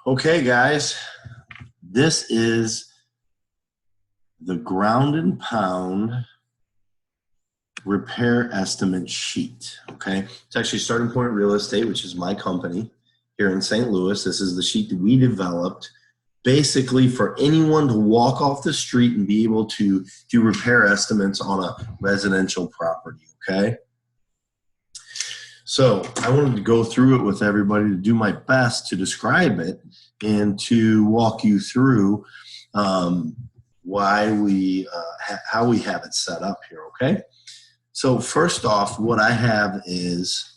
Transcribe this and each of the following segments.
Okay, guys, this is the ground and pound repair estimate sheet. Okay, it's actually Starting Point Real Estate, which is my company here in St. Louis. This is the sheet that we developed basically for anyone to walk off the street and be able to do repair estimates on a residential property. Okay. So I wanted to go through it with everybody to do my best to describe it and to walk you through why we how we have it set up here. Okay. So first off, what I have is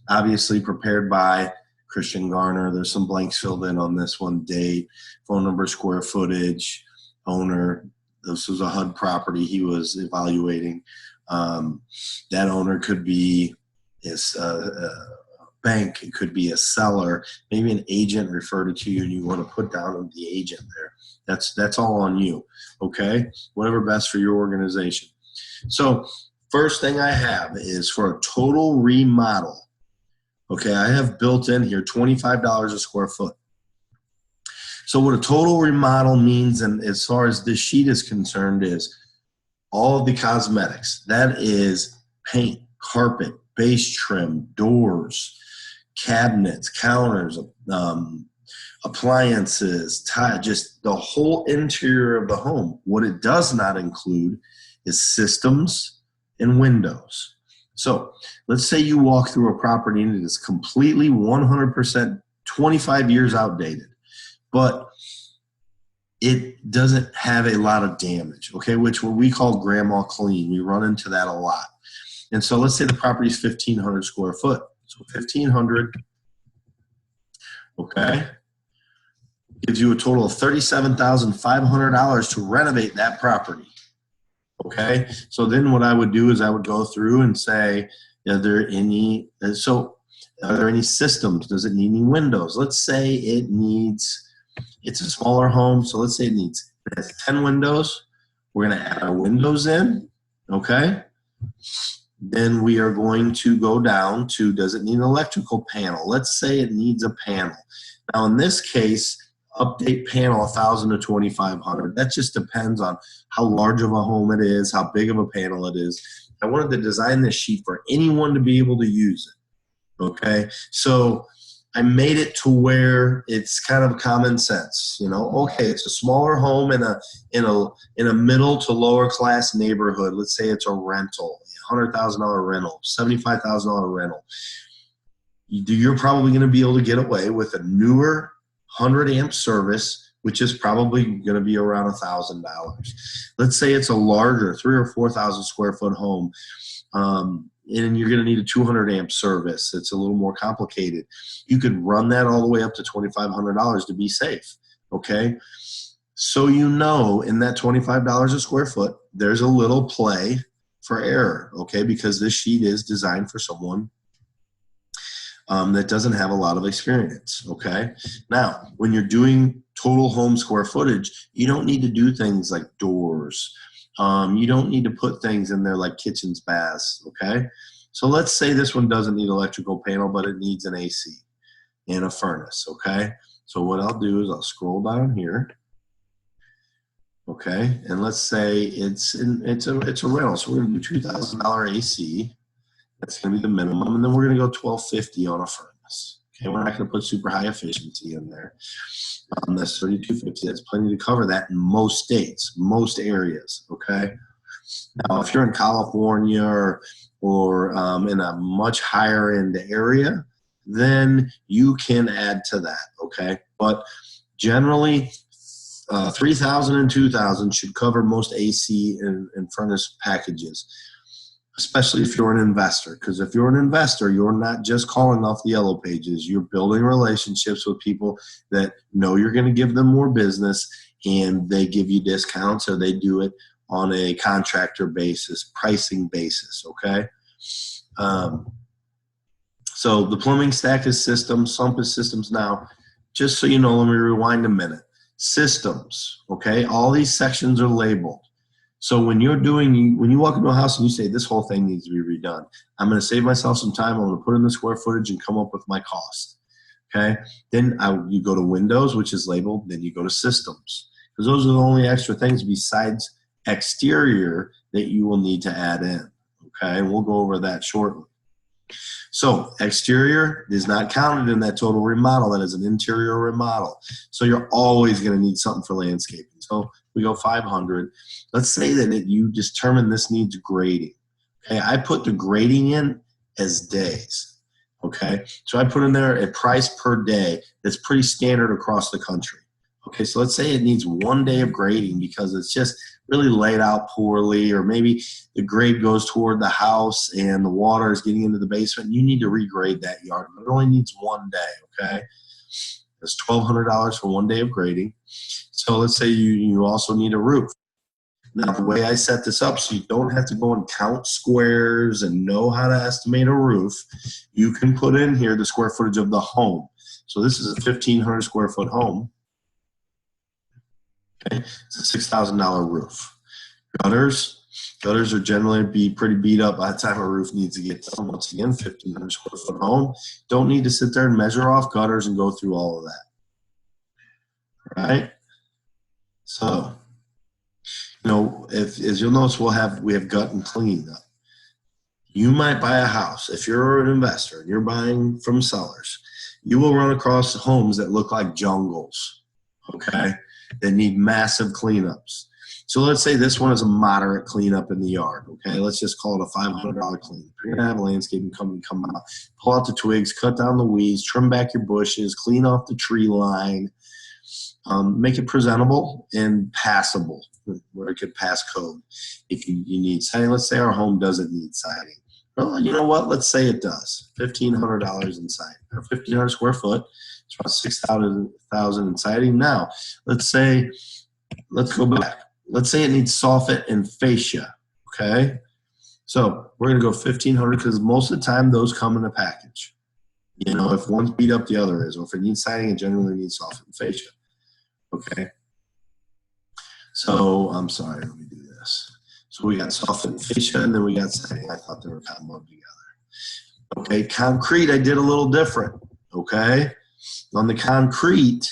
obviously prepared by Christian Garner. There's some blanks filled in on this one: date, phone number, square footage, owner. This was a HUD property he was evaluating. That owner could be a bank, it could be a seller, maybe an agent referred it to you and you want to put down the agent there. That's all on you, okay? Whatever best for your organization. So first thing I have is for a total remodel. Okay, I have built in here $25 a square foot. So what a total remodel means, and as far as this sheet is concerned, is all of the cosmetics. That is paint, carpet, base trim, doors, cabinets, counters, appliances, just the whole interior of the home. What it does not include is systems and windows. So let's say you walk through a property and it is completely 100% 25 years outdated, but it doesn't have a lot of damage, okay, which what we call grandma clean. We run into that a lot. And so let's say the property is 1,500 square foot. So 1,500, okay, gives you a total of $37,500 to renovate that property. Okay, so then what I would do is I would go through and say, are there any systems? Does it need any windows? Let's say it's a smaller home, so let's say it has 10 windows. We're going to add our windows in, okay? Then we are going to go down to, does it need an electrical panel? Let's say it needs a panel. Now in this case, update panel 1,000 to 2,500. That just depends on how large of a home it is, how big of a panel it is. I wanted to design this sheet for anyone to be able to use it. Okay, so I made it to where it's kind of common sense. You know, okay, it's a smaller home in a middle to lower class neighborhood. Let's say it's a rental, $100,000 rental, $75,000 rental. You're probably going to be able to get away with a newer 100 amp service, which is probably going to be around $1,000. Let's say it's a larger 3,000 or 4,000 square foot home, and you're going to need a 200 amp service. It's a little more complicated. You could run that all the way up to $2,500 to be safe. Okay, so you know, in that $25 a square foot, there's a little play for error. Okay, because this sheet is designed for someone that doesn't have a lot of experience, okay? Now, when you're doing total home square footage, you don't need to do things like doors. You don't need to put things in there like kitchens, baths, okay? So let's say this one doesn't need electrical panel, but it needs an AC and a furnace, okay? So what I'll do is I'll scroll down here, okay? And let's say it's a rental, so we're gonna do $2,000 AC. That's going to be the minimum, and then we're going to go $1,250 on a furnace. Okay, we're not going to put super high efficiency in there. That's $3,250. That's plenty to cover that in most states, most areas. Okay. Now, if you're in California or in a much higher end area, then you can add to that. Okay, but generally, 3,000 and 2,000 should cover most AC and furnace packages, especially if you're an investor. Because if you're an investor, you're not just calling off the yellow pages. You're building relationships with people that know you're going to give them more business, and they give you discounts, or they do it on a contractor basis, pricing basis, okay? So the plumbing stack is systems, sump is systems. Now, just so you know, let me rewind a minute. Systems, okay? All these sections are labeled. So when you walk into a house and you say, this whole thing needs to be redone, I'm going to save myself some time. I'm going to put in the square footage and come up with my cost. Okay, then you go to Windows, which is labeled, then you go to Systems, because those are the only extra things besides exterior that you will need to add in. Okay, we'll go over that shortly. So exterior is not counted in that total remodel. That is an interior remodel. So you're always going to need something for landscaping. So we go 500. Let's say that you determine this needs grading. Okay, I put the grading in as days. Okay, so I put in there a price per day that's pretty standard across the country. Okay, so let's say it needs 1 day of grading because it's just really laid out poorly, or maybe the grade goes toward the house and the water is getting into the basement. You need to regrade that yard, but it only needs 1 day, okay? That's $1,200 for 1 day of grading. So let's say you also need a roof. Now, the way I set this up, so you don't have to go and count squares and know how to estimate a roof, you can put in here the square footage of the home. So this is a 1,500 square foot home. Okay, it's a $6,000 roof. Gutters are generally pretty beat up by the time a roof needs to get done. Once again, 1,500 square foot home. Don't need to sit there and measure off gutters and go through all of that. All right. So, as you'll notice, we have gut and clean up. You might buy a house. If you're an investor and you're buying from sellers, you will run across homes that look like jungles. Okay. That need massive cleanups. So let's say this one is a moderate cleanup in the yard. Okay, let's just call it a $500 cleanup. You're gonna have a landscaping company come out, pull out the twigs, cut down the weeds, trim back your bushes, clean off the tree line, make it presentable and passable, where it could pass code. If you need siding, let's say our home doesn't need siding. Well, you know what? Let's say it does. $1,500 in siding, or 1,500 square foot. It's about $6,000 in siding. Now, let's go back. Let's say it needs soffit and fascia. Okay, so we're gonna go 1,500 because most of the time those come in a package. If one's beat up, the other is. Or if it needs siding, it generally needs soffit and fascia. Okay. So I'm sorry. Let me do this. So we got soffit and fascia, and then we got siding. I thought they were comboed together. Okay, concrete I did a little different. Okay. On the concrete,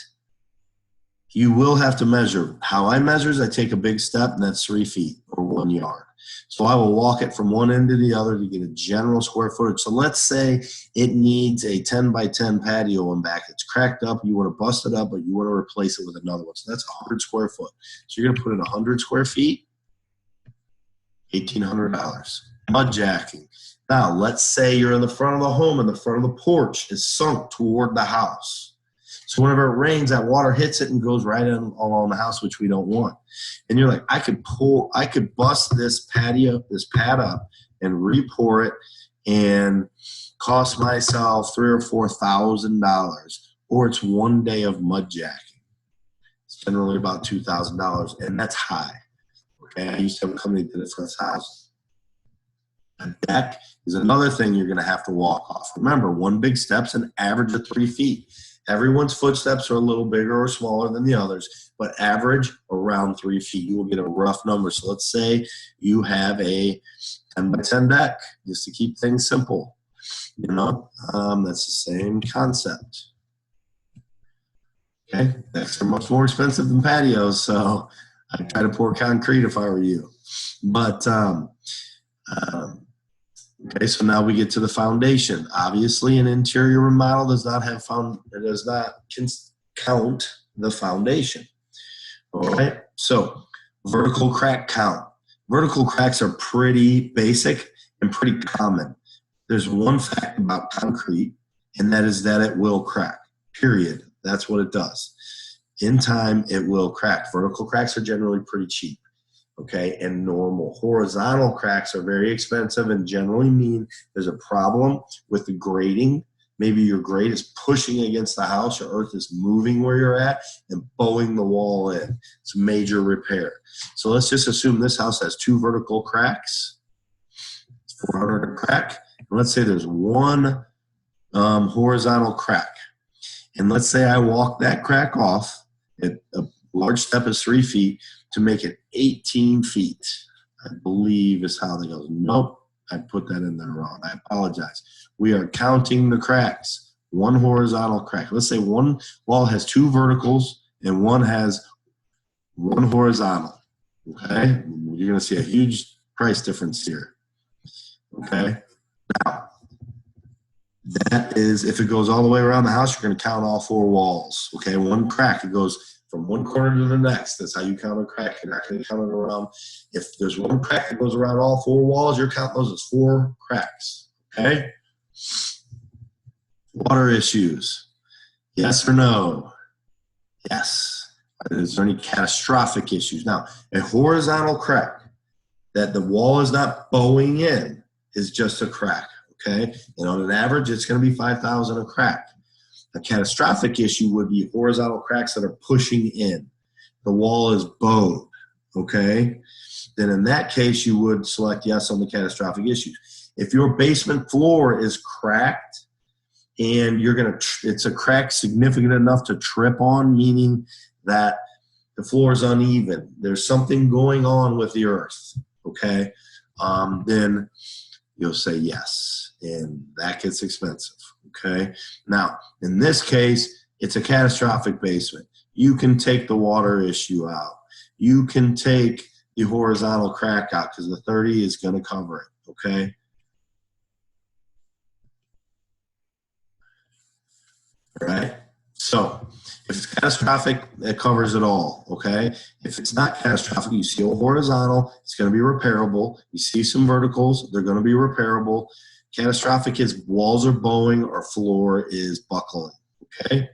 you will have to measure. How I measure is I take a big step, and that's 3 feet or 1 yard. So I will walk it from one end to the other to get a general square footage. So let's say it needs a 10 by 10 patio in back. It's cracked up. You want to bust it up, but you want to replace it with another one. So that's 100 square foot. So you're going to put in 100 square feet, $1,800. Mud jacking. Now, let's say you're in the front of the home and the front of the porch is sunk toward the house. So whenever it rains, that water hits it and goes right along the house, which we don't want. And you're like, I could bust this pad up and re-pour it and cost myself $3,000 or $4,000, or it's 1 day of mud jacking. It's generally about $2,000, and that's high. Okay, I used to have a company that did it for $1,000. A deck is another thing you're going to have to walk off. Remember, one big step's an average of 3 feet. Everyone's footsteps are a little bigger or smaller than the others, but average around 3 feet. You will get a rough number. So let's say you have a 10 by 10 deck, just to keep things simple. That's the same concept. Okay, decks are much more expensive than patios, so I'd try to pour concrete if I were you. But okay, so now we get to the foundation. Obviously, an interior remodel does not count the foundation. All right, so vertical crack count. Vertical cracks are pretty basic and pretty common. There's one fact about concrete, and that is that it will crack, period. That's what it does. In time, it will crack. Vertical cracks are generally pretty cheap. Okay, and normal. Horizontal cracks are very expensive and generally mean there's a problem with the grading. Maybe your grade is pushing against the house, your earth is moving where you're at and bowing the wall in. It's a major repair. So let's just assume this house has 2 vertical cracks. It's 400 crack. And let's say there's 1 horizontal crack. And let's say I walk that crack off. A large step is 3 feet. To make it 18 feet, I believe is how that goes. Nope, I put that in there wrong. I apologize. We are counting the cracks. one horizontal crack. Let's say one wall has 2 verticals and one has 1 horizontal. Okay, you're going to see a huge price difference here. Okay, now that is, if it goes all the way around the house, you're going to count all 4 walls. Okay, one crack, it goes from one corner to the next. That's how you count a crack. You're not going to count it around. If there's one crack that goes around all 4 walls, you're counting those as 4 cracks. Okay. Water issues. Yes or no? Yes. Is there any catastrophic issues? Now, a horizontal crack that the wall is not bowing in is just a crack. Okay. And on an average, it's going to be 5,000 a crack. A catastrophic issue would be horizontal cracks that are pushing in. The wall is bowed. Okay. Then in that case, you would select yes on the catastrophic issues. If your basement floor is cracked, and you're going to, it's a crack significant enough to trip on, meaning that the floor is uneven. There's something going on with the earth, okay? Then you'll say yes, and that gets expensive, okay? Now, in this case, it's a catastrophic basement. You can take the water issue out. You can take the horizontal crack out because the 30 is going to cover it, okay? Right? So if it's catastrophic, it covers it all, okay? If it's not catastrophic, you see a horizontal, it's going to be repairable. You see some verticals, they're going to be repairable. Catastrophic is walls are bowing or floor is buckling, okay?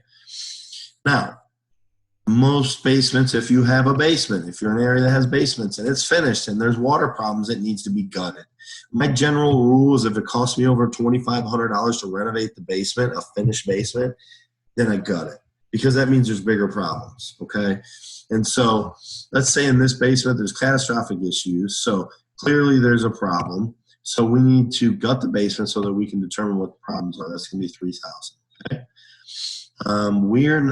Now, most basements, if you have a basement, if you're in an area that has basements and it's finished and there's water problems, it needs to be gutted. My general rule is if it costs me over $2,500 to renovate the basement, a finished basement, then I gut it because that means there's bigger problems, okay? And so let's say in this basement there's catastrophic issues, so clearly there's a problem. So we need to gut the basement so that we can determine what the problems are. That's going to be $3,000, okay?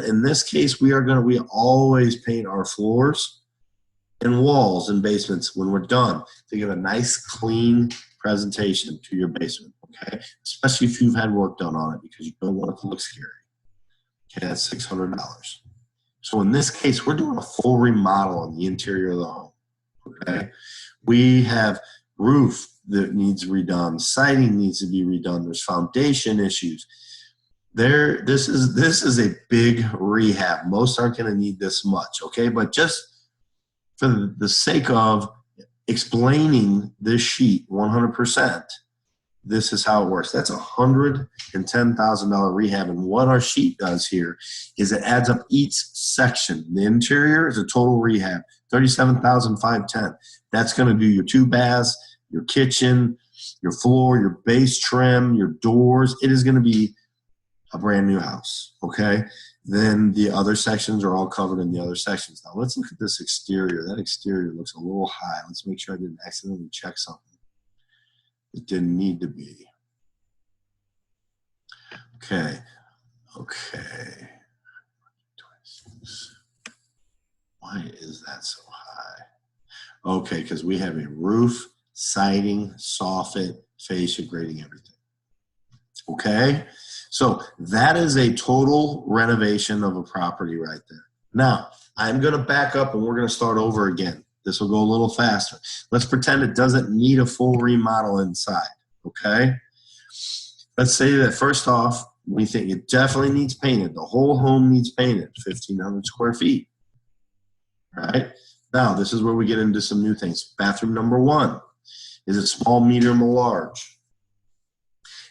In this case, we always paint our floors and walls in basements when we're done to give a nice clean presentation to your basement, okay? Especially if you've had work done on it because you don't want it to look scary. Okay, that's $600. So in this case, we're doing a full remodel on the interior of the home, okay? We have roof that needs redone, siding needs to be redone, there's foundation issues. This is a big rehab. Most aren't going to need this much, okay? But just for the sake of explaining this sheet 100%, this is how it works. That's $110,000 rehab. And what our sheet does here is it adds up each section. The interior is a total rehab, $37,510. That's going to do your 2 baths, your kitchen, your floor, your base trim, your doors. It is going to be a brand new house, okay? Then the other sections are all covered in the other sections. Now let's look at this exterior. That exterior looks a little high. Let's make sure I didn't accidentally check something. It didn't need to be. Okay. Why is that so high? Okay, because we have a roof, siding, soffit, fascia, grading, everything. Okay? So that is a total renovation of a property right there. Now, I'm going to back up and we're going to start over again. This will go a little faster. Let's pretend it doesn't need a full remodel inside, okay? Let's say that first off, we think it definitely needs painted. The whole home needs painted, 1,500 square feet, right? Now, this is where we get into some new things. Bathroom number 1. Is it small, medium, or large?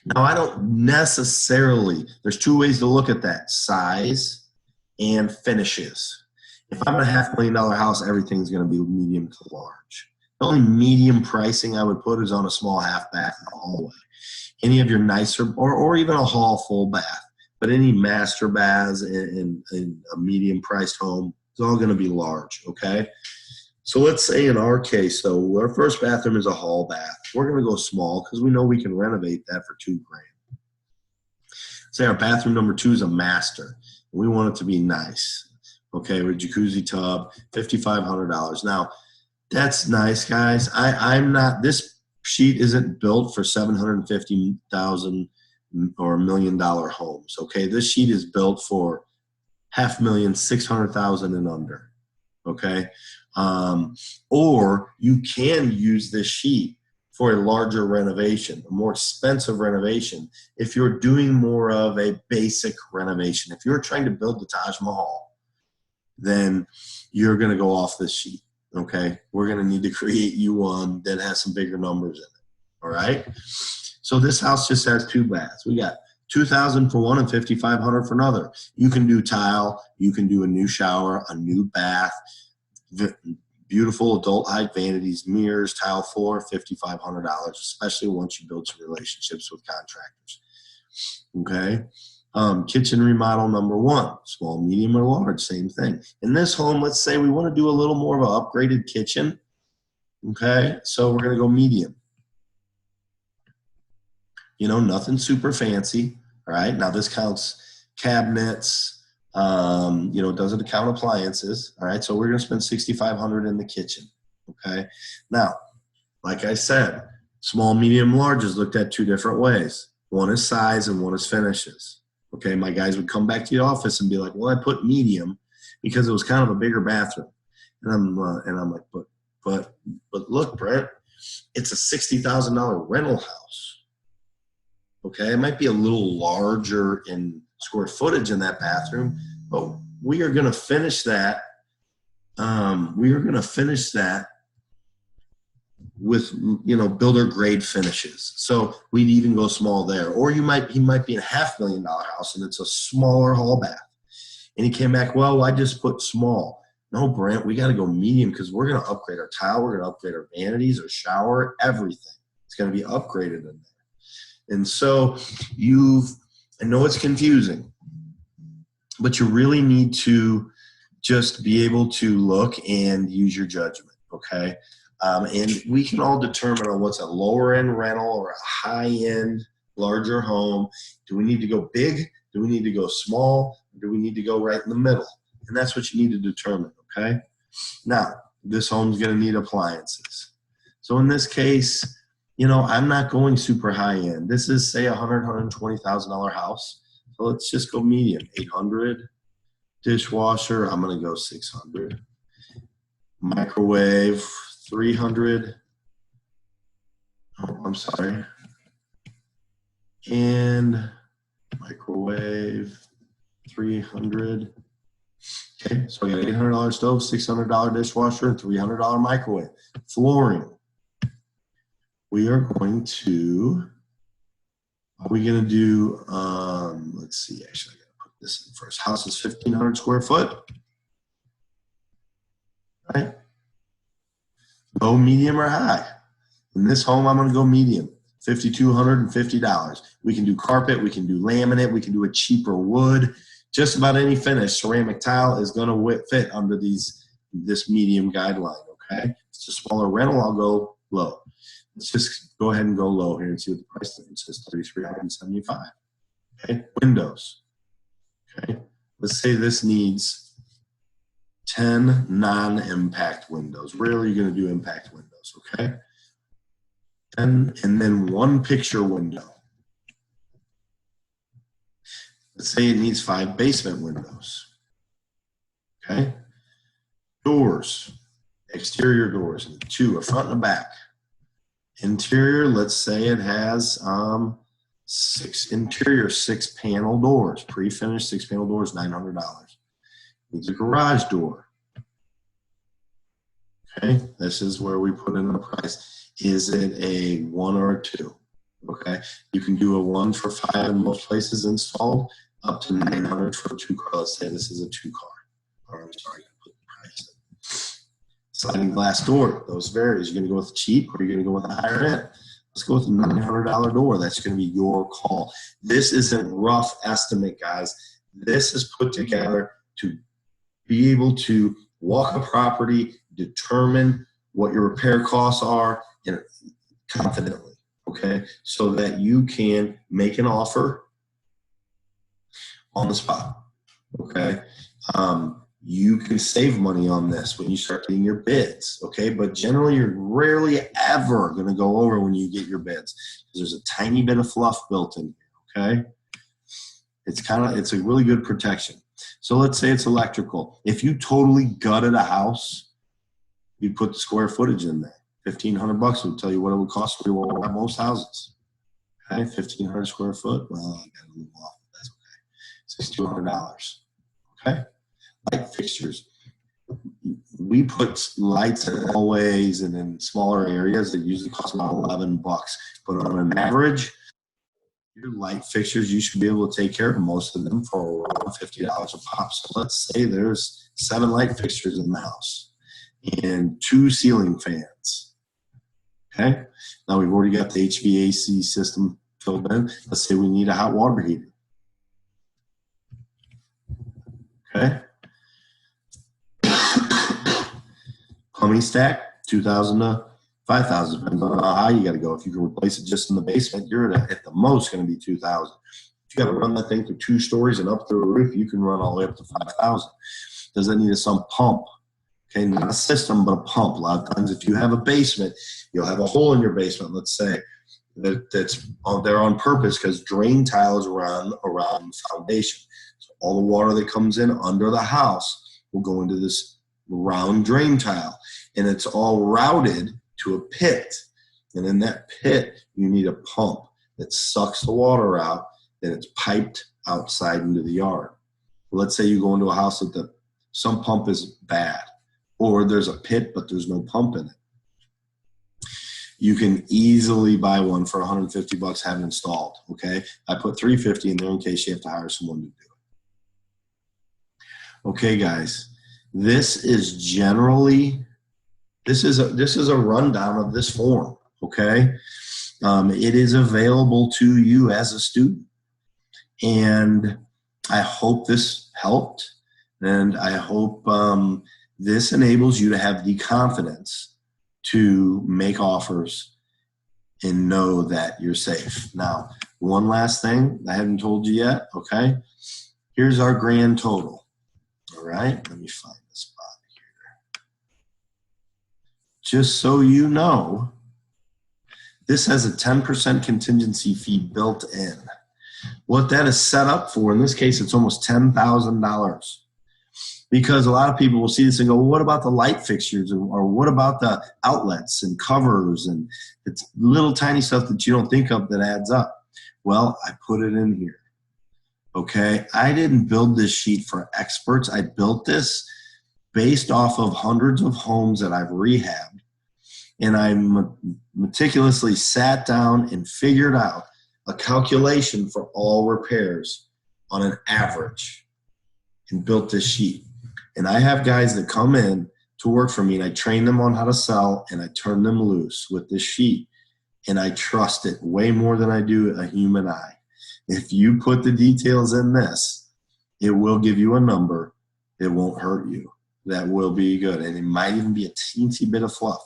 Now, I don't necessarily, there's 2 ways to look at that, size and finishes. If I'm a $500,000 house, everything's going to be medium to large. The only medium pricing I would put is on a small half bath in the hallway. Any of your nicer, or even a hall full bath, but any master baths in a medium priced home, it's all going to be large, okay? So let's say in our case, though, our first bathroom is a hall bath. We're going to go small because we know we can renovate that for $2,000. Say our bathroom number 2 is a master. We want it to be nice. Okay, with jacuzzi tub, $5,500. Now, that's nice, guys. I'm not, this sheet isn't built for $750,000 or $1 million homes. Okay, this sheet is built for $500,000, $600,000 and under. Okay, or you can use this sheet for a larger renovation, a more expensive renovation. If you're doing more of a basic renovation, if you're trying to build the Taj Mahal, then you're going to go off this sheet. Okay, we're going to need to create you one that has some bigger numbers in it. All right. So this house just has 2 baths. We got $2,000 for one and $5,500 for another. You can do tile. You can do a new shower, a new bath, beautiful adult height vanities, mirrors, tile floor, $5,500, especially once you build some relationships with contractors. Okay. Kitchen remodel number 1, small, medium, or large, same thing. In this home, let's say we want to do a little more of an upgraded kitchen. Okay. So we're going to go medium. You know, nothing super fancy. All right. Now this counts cabinets, you know, doesn't count appliances. All right. So we're going to spend $6,500 in the kitchen. Okay. Now, like I said, small, medium, large is looked at 2 different ways. One is size and one is finishes. Okay. My guys would come back to the office and be like, well, I put medium because it was kind of a bigger bathroom. And I'm like, but look, Brent, it's a $60,000 rental house. Okay, it might be a little larger in square footage in that bathroom, but we are going to finish that. We are going to finish that with, you know, builder grade finishes. So we'd even go small there. Or he might be in a $500,000 house and it's a smaller hall bath. And he came back, well, I just put small. No, Brent, we got to go medium because we're going to upgrade our tile. We're going to upgrade our vanities, our shower, everything. It's going to be upgraded in there. And so I know it's confusing, but you really need to just be able to look and use your judgment, okay? And we can all determine on what's a lower end rental or a high end, larger home. Do we need to go big? Do we need to go small? Or do we need to go right in the middle? And that's what you need to determine, okay? Now, this home's going to need appliances. So in this case, you know, I'm not going super high end. This is, say, a $120,000 house. So let's just go medium. 800. Dishwasher, I'm going to go 600. Microwave, 300. Oh, I'm sorry. And microwave, 300. Okay, so I got $800 stove, $600 dishwasher, and $300 microwave. Flooring. We are going to, do, let's see, actually, I got to put this in first. House is 1,500 square foot. Right? Go medium or high. In this home, I'm going to go medium, $5,250. We can do carpet, we can do laminate, we can do a cheaper wood. Just about any finish, ceramic tile is going to fit under this medium guideline, okay? If it's a smaller rental, I'll go low. Let's just go ahead and go low here and see what the price difference is. $3,375. Okay, windows. Okay, let's say this needs 10 non-impact windows. Rarely you're going to do impact windows. Okay, and then 1 picture window. Let's say it needs 5 basement windows. Okay, doors, exterior doors, 2, a front and a back. Interior, let's say it has 6 panel doors, pre-finished 6 panel doors, $900. Needs a garage door. Okay, this is where we put in the price. Is it a 1 or a 2? Okay, you can do a 1 for $5 in most places installed, up to $900 for a 2-car. Let's say this is a 2-car. Or I'm sorry, I put the price in. Sliding glass door, those varies. You're going to go with cheap or you're going to go with a higher end. Let's go with a $900 door. That's going to be your call. This isn't rough estimate, guys. This is put together to be able to walk a property, determine what your repair costs are confidently, okay? So that you can make an offer on the spot, okay? You can save money on this when you start getting your bids, okay? But generally, you're rarely ever going to go over when you get your bids because there's a tiny bit of fluff built in here, okay? It's a really good protection. So let's say it's electrical. If you totally gutted a house, you put the square footage in there. $1,500 will tell you what it would cost to rewire most houses. Okay, 1,500 square foot. Well, I got to move off. That's okay. $6,200. Okay, light fixtures. We put lights in hallways and in smaller areas that usually cost about $11. But on an average, your light fixtures, you should be able to take care of most of them for around $50 a pop. So let's say there's 7 light fixtures in the house and 2 ceiling fans. Okay, now we've already got the HVAC system filled in. Let's say we need a hot water heater. Okay, plumbing stack, $2,000 to $5,000, depends on how high you got to go. If you can replace it just in the basement, you're at the most going to be $2,000. If you got to run that thing to 2 stories and up to the roof, you can run all the way up to $5,000. Does that need some pump? Okay, not a system, but a pump. A lot of times, if you have a basement, you'll have a hole in your basement. Let's say that's there on purpose because drain tile is around the foundation. So all the water that comes in under the house will go into this round drain tile, and it's all routed to a pit, and in that pit you need a pump that sucks the water out, and it's piped outside into the yard. Let's say you go into a house that some pump is bad, or there's a pit but there's no pump in it. You can easily buy one for $150, have it installed. Okay, I put $350 in there in case you have to hire someone to do it. Okay, guys, this is a rundown of this form, okay? It is available to you as a student. And I hope this helped. And I hope this enables you to have the confidence to make offers and know that you're safe. Now, one last thing I haven't told you yet, okay? Here's our grand total, all right? Let me find the spot. Just so you know, this has a 10% contingency fee built in. What that is set up for, in this case, it's almost $10,000. Because a lot of people will see this and go, well, what about the light fixtures? Or what about the outlets and covers? And it's little tiny stuff that you don't think of that adds up. Well, I put it in here. Okay, I didn't build this sheet for experts. I built this based off of hundreds of homes that I've rehabbed, and I meticulously sat down and figured out a calculation for all repairs on an average and built this sheet. And I have guys that come in to work for me, and I train them on how to sell, and I turn them loose with this sheet, and I trust it way more than I do a human eye. If you put the details in this, it will give you a number. It won't hurt you. That will be good. And it might even be a teensy bit of fluff.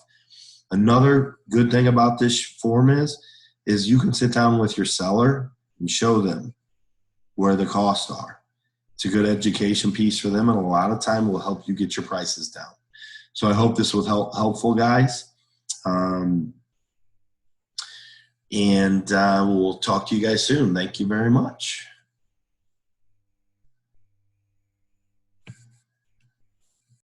Another good thing about this form is you can sit down with your seller and show them where the costs are. It's a good education piece for them, and a lot of time will help you get your prices down. So I hope this was helpful, guys. And we'll talk to you guys soon. Thank you very much.